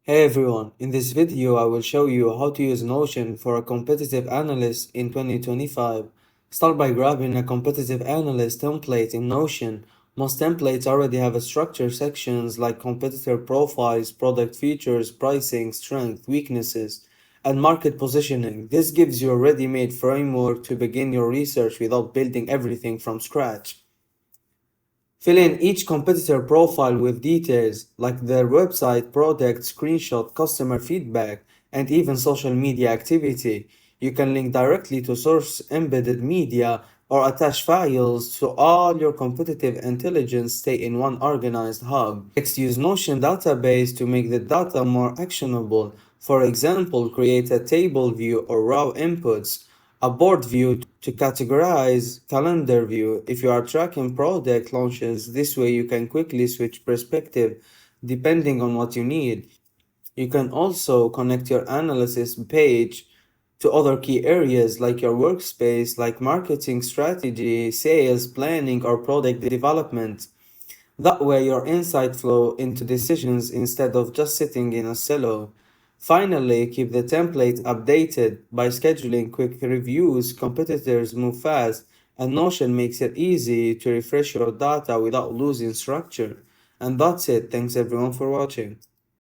Hey everyone, in this video I will show you how to use Notion for a competitive analyst in 2025. Start by grabbing a competitive analyst template in Notion. Most templates already have a structured sections like competitor profiles, product features, pricing, strength, weaknesses, and market positioning. This gives you a ready-made framework to begin your research without building everything from scratch. Fill in each competitor profile with details like their website, product, screenshot, customer feedback, and even social media activity. You can link directly to source embedded media or attach files so all your competitive intelligence stay in one organized hub. Next, use Notion database to make the data more actionable. For example, create a table view or raw inputs, a board view to categorize, calendar view if you are tracking product launches. This way you can quickly switch perspective depending on what you need. You can also connect your analysis page to other key areas like your workspace, like marketing strategy, sales, planning, or product development. That way your insight flow into decisions instead of just sitting in a silo. Finally, keep the template updated by scheduling quick reviews. Competitors move fast, and Notion makes it easy to refresh your data without losing structure. And that's it. Thanks everyone for watching.